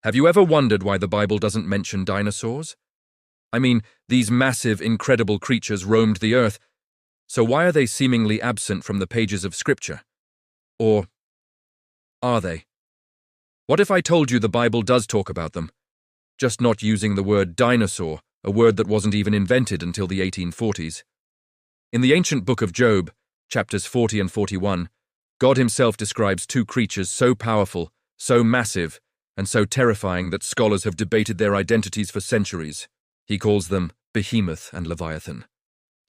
Have you ever wondered why the Bible doesn't mention dinosaurs? I mean, these massive, incredible creatures roamed the earth, so why are they seemingly absent from the pages of Scripture? Or are they? What if I told you the Bible does talk about them, just not using the word dinosaur, a word that wasn't even invented until the 1840s? In the ancient book of Job, chapters 40 and 41, God himself describes two creatures so powerful, so massive, and so terrifying that scholars have debated their identities for centuries. He calls them Behemoth and Leviathan.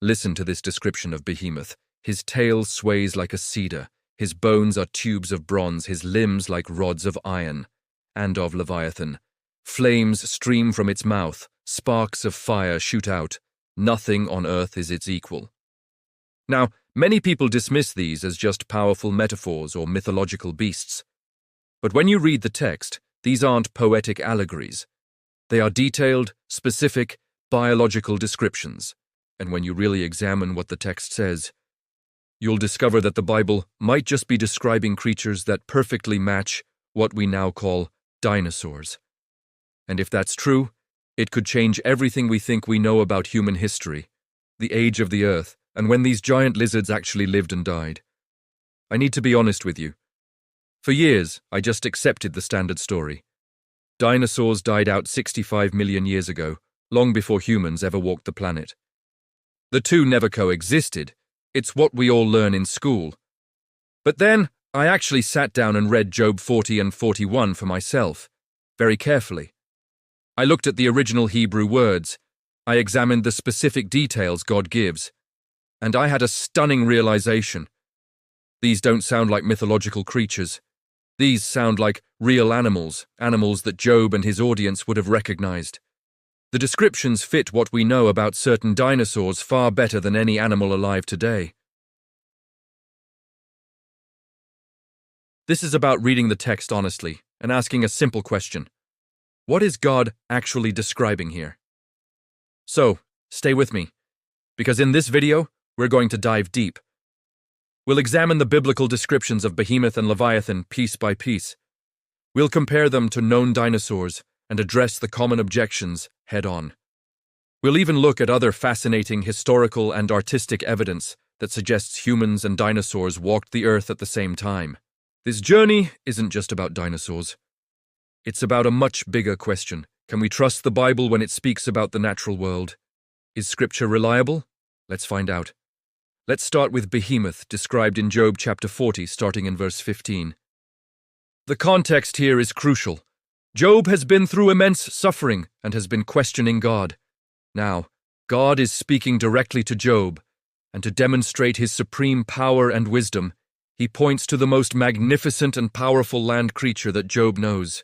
Listen to this description of Behemoth. His tail sways like a cedar, his bones are tubes of bronze, his limbs like rods of iron. And of Leviathan, flames stream from its mouth, sparks of fire shoot out. Nothing on earth is its equal. Now, many people dismiss these as just powerful metaphors or mythological beasts. But when you read the text, these aren't poetic allegories. They are detailed, specific, biological descriptions. And when you really examine what the text says, you'll discover that the Bible might just be describing creatures that perfectly match what we now call dinosaurs. And if that's true, it could change everything we think we know about human history, the age of the earth, and when these giant lizards actually lived and died. I need to be honest with you. For years, I just accepted the standard story. Dinosaurs died out 65 million years ago, long before humans ever walked the planet. The two never coexisted. It's what we all learn in school. But then, I actually sat down and read Job 40 and 41 for myself, very carefully. I looked at the original Hebrew words. I examined the specific details God gives. And I had a stunning realization. These don't sound like mythological creatures. These sound like real animals, animals that Job and his audience would have recognized. The descriptions fit what we know about certain dinosaurs far better than any animal alive today. This is about reading the text honestly and asking a simple question. What is God actually describing here? So, stay with me, because in this video, we're going to dive deep. We'll examine the biblical descriptions of Behemoth and Leviathan piece by piece. We'll compare them to known dinosaurs and address the common objections head-on. We'll even look at other fascinating historical and artistic evidence that suggests humans and dinosaurs walked the earth at the same time. This journey isn't just about dinosaurs. It's about a much bigger question. Can we trust the Bible when it speaks about the natural world? Is Scripture reliable? Let's find out. Let's start with Behemoth, described in Job chapter 40, starting in verse 15. The context here is crucial. Job has been through immense suffering and has been questioning God. Now, God is speaking directly to Job, and to demonstrate his supreme power and wisdom, he points to the most magnificent and powerful land creature that Job knows.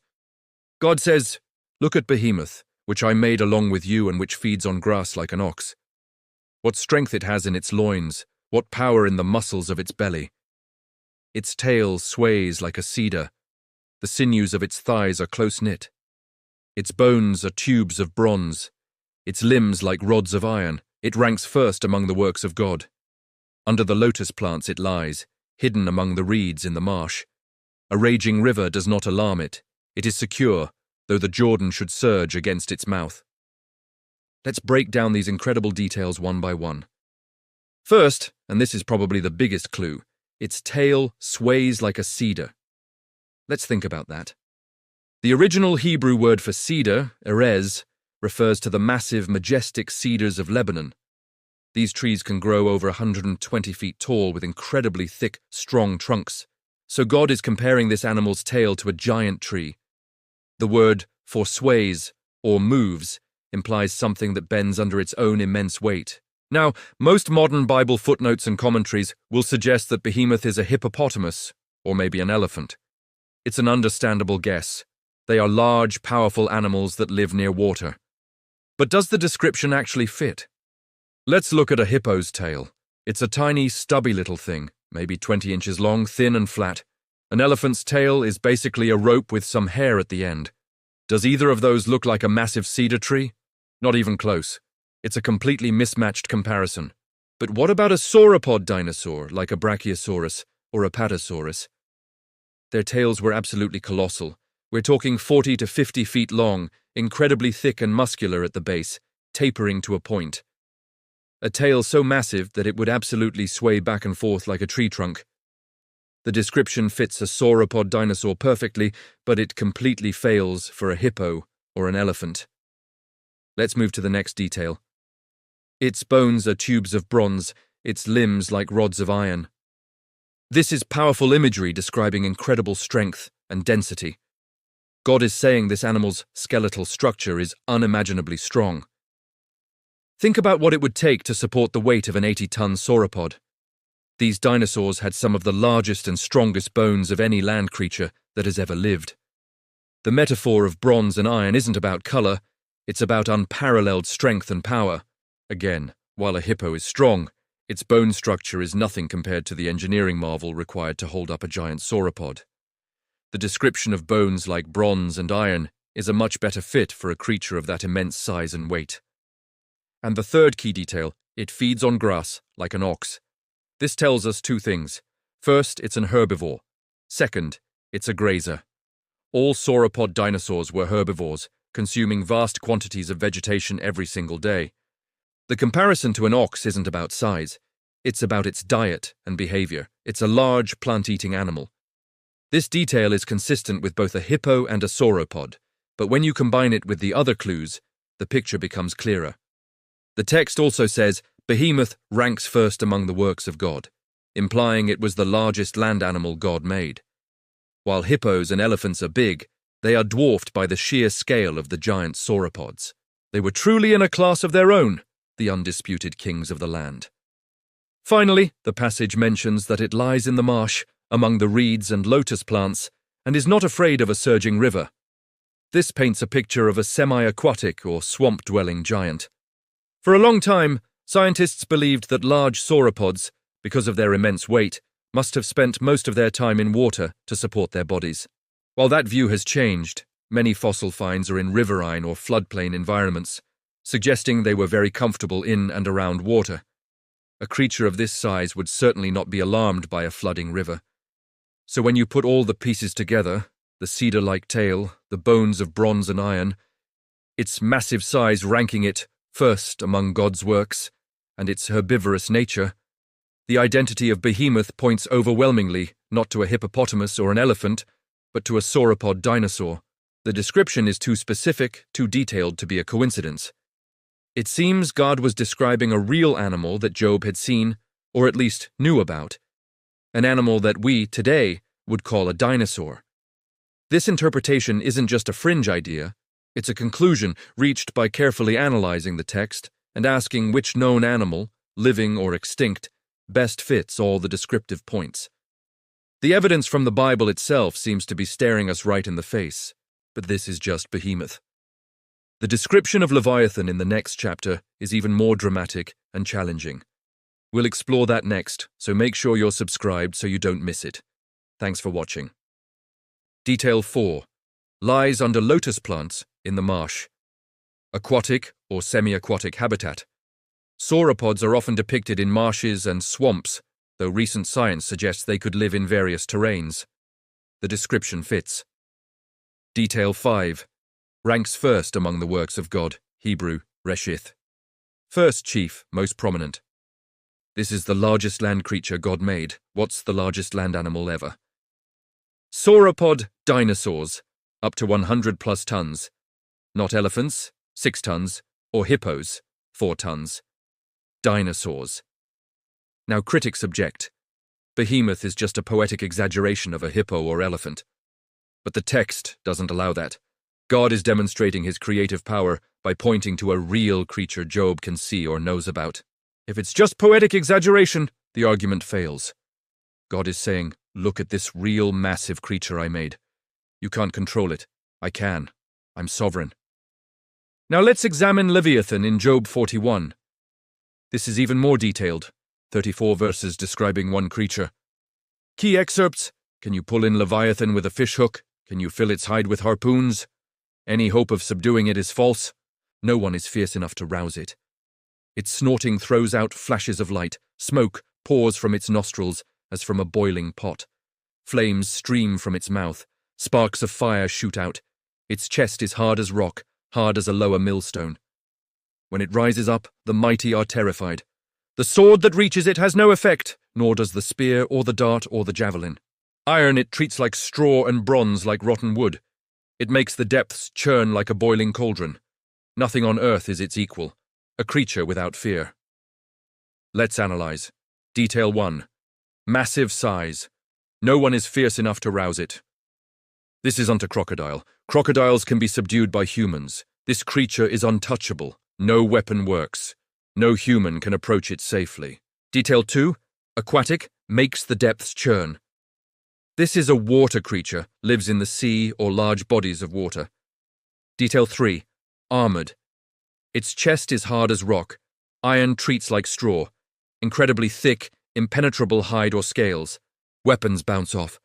God says, "Look at Behemoth, which I made along with you and which feeds on grass like an ox. What strength it has in its loins, what power in the muscles of its belly. Its tail sways like a cedar. The sinews of its thighs are close-knit. Its bones are tubes of bronze. Its limbs like rods of iron. It ranks first among the works of God. Under the lotus plants it lies, hidden among the reeds in the marsh. A raging river does not alarm it. It is secure, though the Jordan should surge against its mouth." Let's break down these incredible details one by one. First, and this is probably the biggest clue, its tail sways like a cedar. Let's think about that. The original Hebrew word for cedar, erez, refers to the massive, majestic cedars of Lebanon. These trees can grow over 120 feet tall with incredibly thick, strong trunks. So God is comparing this animal's tail to a giant tree. The word for sways, or moves, implies something that bends under its own immense weight. Now, most modern Bible footnotes and commentaries will suggest that Behemoth is a hippopotamus, or maybe an elephant. It's an understandable guess. They are large, powerful animals that live near water. But does the description actually fit? Let's look at a hippo's tail. It's a tiny, stubby little thing, maybe 20 inches long, thin and flat. An elephant's tail is basically a rope with some hair at the end. Does either of those look like a massive cedar tree? Not even close. It's a completely mismatched comparison. But what about a sauropod dinosaur, like a Brachiosaurus or a Patasaurus? Their tails were absolutely colossal, We're talking 40 to 50 feet long, incredibly thick and muscular at the base, tapering to a point. A tail so massive that it would absolutely sway back and forth like a tree trunk. The description fits a sauropod dinosaur perfectly, but it completely fails for a hippo or an elephant. Let's move to the next detail. Its bones are tubes of bronze, its limbs like rods of iron. This is powerful imagery describing incredible strength and density. God is saying this animal's skeletal structure is unimaginably strong. Think about what it would take to support the weight of an 80-ton sauropod. These dinosaurs had some of the largest and strongest bones of any land creature that has ever lived. The metaphor of bronze and iron isn't about color, it's about unparalleled strength and power. Again, while a hippo is strong, its bone structure is nothing compared to the engineering marvel required to hold up a giant sauropod. The description of bones like bronze and iron is a much better fit for a creature of that immense size and weight. And the third key detail, it feeds on grass like an ox. This tells us two things. First, it's an herbivore. Second, it's a grazer. All sauropod dinosaurs were herbivores, consuming vast quantities of vegetation every single day. The comparison to an ox isn't about size. It's about its diet and behavior. It's a large, plant-eating animal. This detail is consistent with both a hippo and a sauropod, but when you combine it with the other clues, the picture becomes clearer. The text also says, Behemoth ranks first among the works of God, implying it was the largest land animal God made. While hippos and elephants are big, they are dwarfed by the sheer scale of the giant sauropods. They were truly in a class of their own, the undisputed kings of the land. Finally, the passage mentions that it lies in the marsh, among the reeds and lotus plants, and is not afraid of a surging river. This paints a picture of a semi-aquatic or swamp-dwelling giant. For a long time, scientists believed that large sauropods, because of their immense weight, must have spent most of their time in water to support their bodies. While that view has changed, many fossil finds are in riverine or floodplain environments, suggesting they were very comfortable in and around water. A creature of this size would certainly not be alarmed by a flooding river. So when you put all the pieces together, the cedar-like tail, the bones of bronze and iron, its massive size ranking it first among God's works, and its herbivorous nature, the identity of Behemoth points overwhelmingly not to a hippopotamus or an elephant, but to a sauropod dinosaur. The description is too specific, too detailed to be a coincidence. It seems God was describing a real animal that Job had seen, or at least knew about, an animal that we, today, would call a dinosaur. This interpretation isn't just a fringe idea, it's a conclusion reached by carefully analyzing the text and asking which known animal, living or extinct, best fits all the descriptive points. The evidence from the Bible itself seems to be staring us right in the face, but this is just Behemoth. The description of Leviathan in the next chapter is even more dramatic and challenging. We'll explore that next, so make sure you're subscribed so you don't miss it. Thanks for watching. Detail 4. Lies under lotus plants in the marsh. Aquatic or semi-aquatic habitat. Sauropods are often depicted in marshes and swamps, though recent science suggests they could live in various terrains. The description fits. Detail 5. Ranks first among the works of God, Hebrew, Reshith. First chief, most prominent. This is the largest land creature God made. What's the largest land animal ever? Sauropod dinosaurs, up to 100 plus tons. Not elephants, 6 tons, or hippos, 4 tons. Dinosaurs. Now critics object. Behemoth is just a poetic exaggeration of a hippo or elephant. But the text doesn't allow that. God is demonstrating his creative power by pointing to a real creature Job can see or knows about. If it's just poetic exaggeration, the argument fails. God is saying, look at this real massive creature I made. You can't control it. I can. I'm sovereign. Now let's examine Leviathan in Job 41. This is even more detailed. 34 verses describing one creature. Key excerpts. Can you pull in Leviathan with a fishhook? Can you fill its hide with harpoons? Any hope of subduing it is false. No one is fierce enough to rouse it. Its snorting throws out flashes of light. Smoke pours from its nostrils as from a boiling pot. Flames stream from its mouth. Sparks of fire shoot out. Its chest is hard as rock, hard as a lower millstone. When it rises up, the mighty are terrified. The sword that reaches it has no effect, nor does the spear or the dart or the javelin. Iron it treats like straw and bronze like rotten wood. It makes the depths churn like a boiling cauldron. Nothing on earth is its equal, a creature without fear. Let's analyze. Detail 1. Massive size. No one is fierce enough to rouse it. This isn't a crocodile. Crocodiles can be subdued by humans. This creature is untouchable. No weapon works. No human can approach it safely. Detail 2. Aquatic, makes the depths churn. This is a water creature, lives in the sea or large bodies of water. Detail 3. Armored. Its chest is hard as rock. Iron treats like straw. Incredibly thick, impenetrable hide or scales. Weapons bounce off.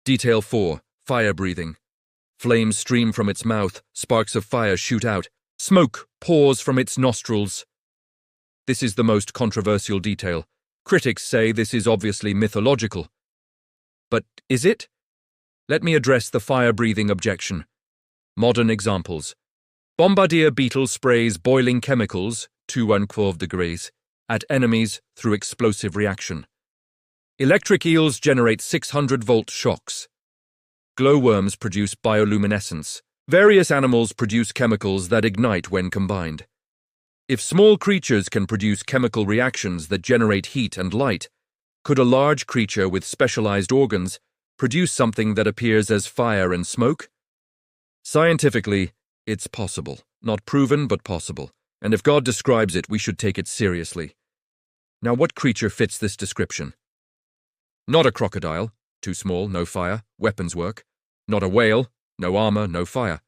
Detail 4. Fire-breathing. Flames stream from its mouth, sparks of fire shoot out. Smoke pours from its nostrils. This is the most controversial detail. Critics say this is obviously mythological. But is it? Let me address the fire-breathing objection. Modern examples. Bombardier beetle sprays boiling chemicals, 212 degrees, at enemies through explosive reaction. Electric eels generate 600-volt shocks. Glowworms produce bioluminescence. Various animals produce chemicals that ignite when combined. If small creatures can produce chemical reactions that generate heat and light, could a large creature with specialized organs produce something that appears as fire and smoke? Scientifically, it's possible. Not proven, but possible. And if God describes it, we should take it seriously. Now, what creature fits this description? Not a crocodile. Too small, no fire, weapons work. Not a whale, no armor, no fire.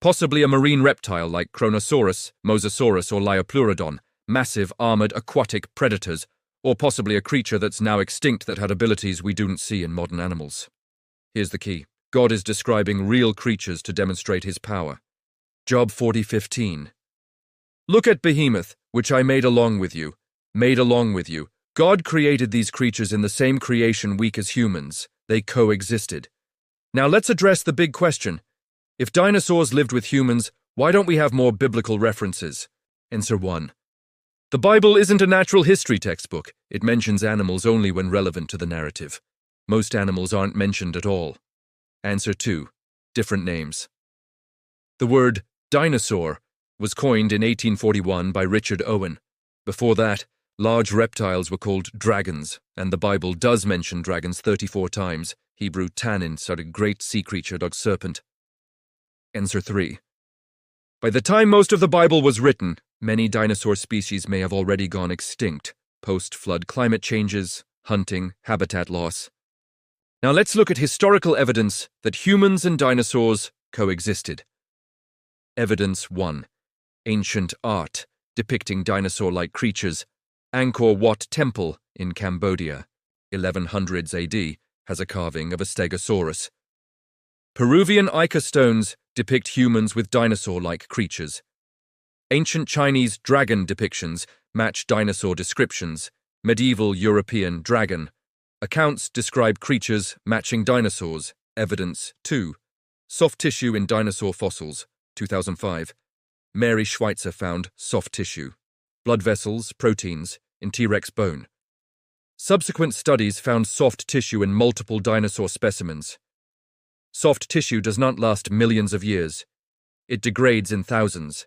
Possibly a marine reptile like Kronosaurus, Mosasaurus, or Liopleurodon, massive, armored, aquatic predators, or possibly a creature that's now extinct that had abilities we don't see in modern animals. Here's the key. God is describing real creatures to demonstrate his power. Job 40:15. Look at Behemoth, which I made along with you. Made along with you. God created these creatures in the same creation week as humans. They coexisted. Now let's address the big question. If dinosaurs lived with humans, why don't we have more biblical references? Answer 1. The Bible isn't a natural history textbook. It mentions animals only when relevant to the narrative. Most animals aren't mentioned at all. Answer 2. Different names. The word dinosaur was coined in 1841 by Richard Owen. Before that, large reptiles were called dragons, and the Bible does mention dragons 34 times. Hebrew tannin, a great sea creature, dog serpent. Answer 3. By the time most of the Bible was written, many dinosaur species may have already gone extinct. Post-flood climate changes, hunting, habitat loss. Now let's look at historical evidence that humans and dinosaurs coexisted. Evidence 1. Ancient art depicting dinosaur-like creatures. Angkor Wat Temple in Cambodia, 1100s AD, has a carving of a stegosaurus. Peruvian Ica stones depict humans with dinosaur-like creatures. Ancient Chinese dragon depictions match dinosaur descriptions. Medieval European dragon. Accounts describe creatures matching dinosaurs. Evidence 2. Soft tissue in dinosaur fossils, 2005. Mary Schweitzer found soft tissue. Blood vessels, proteins, in T-Rex bone. Subsequent studies found soft tissue in multiple dinosaur specimens. Soft tissue does not last millions of years. It degrades in thousands.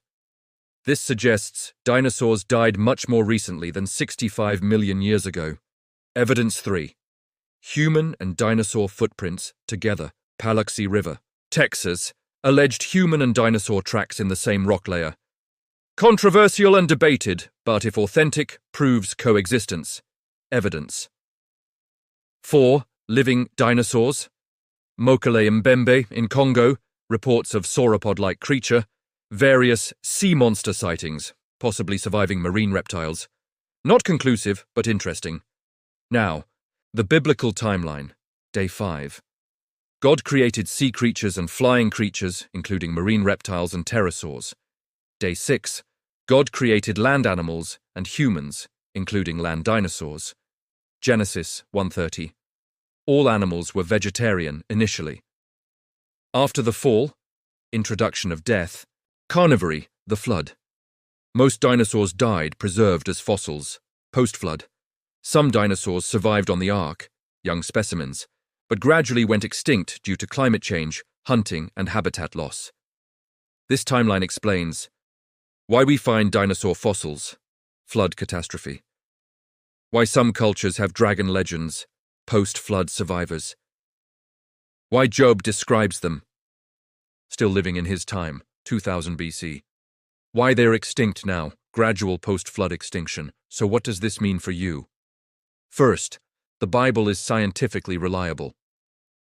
This suggests dinosaurs died much more recently than 65 million years ago. Evidence 3. Human and dinosaur footprints together. Paluxy River, Texas, alleged human and dinosaur tracks in the same rock layer. Controversial and debated, but if authentic, proves coexistence. Evidence. 4. Living dinosaurs. Mokele Mbembe in Congo, reports of sauropod-like creature. Various sea monster sightings, possibly surviving marine reptiles. Not conclusive, but interesting. Now, the biblical timeline, Day 5. God created sea creatures and flying creatures, including marine reptiles and pterosaurs. Day 6. God created land animals and humans, including land dinosaurs. Genesis 1:30. All animals were vegetarian initially. After the fall, introduction of death, carnivory, the flood. Most dinosaurs died preserved as fossils, post-flood. Some dinosaurs survived on the Ark, young specimens, but gradually went extinct due to climate change, hunting, and habitat loss. This timeline explains why we find dinosaur fossils, flood catastrophe. Why some cultures have dragon legends, post-flood survivors. Why Job describes them, still living in his time, 2000 BC. Why they're extinct now, gradual post-flood extinction. So what does this mean for you? First, the Bible is scientifically reliable.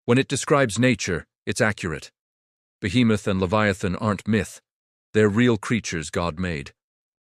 When it describes nature, it's accurate. Behemoth and Leviathan aren't myth. They're real creatures God made.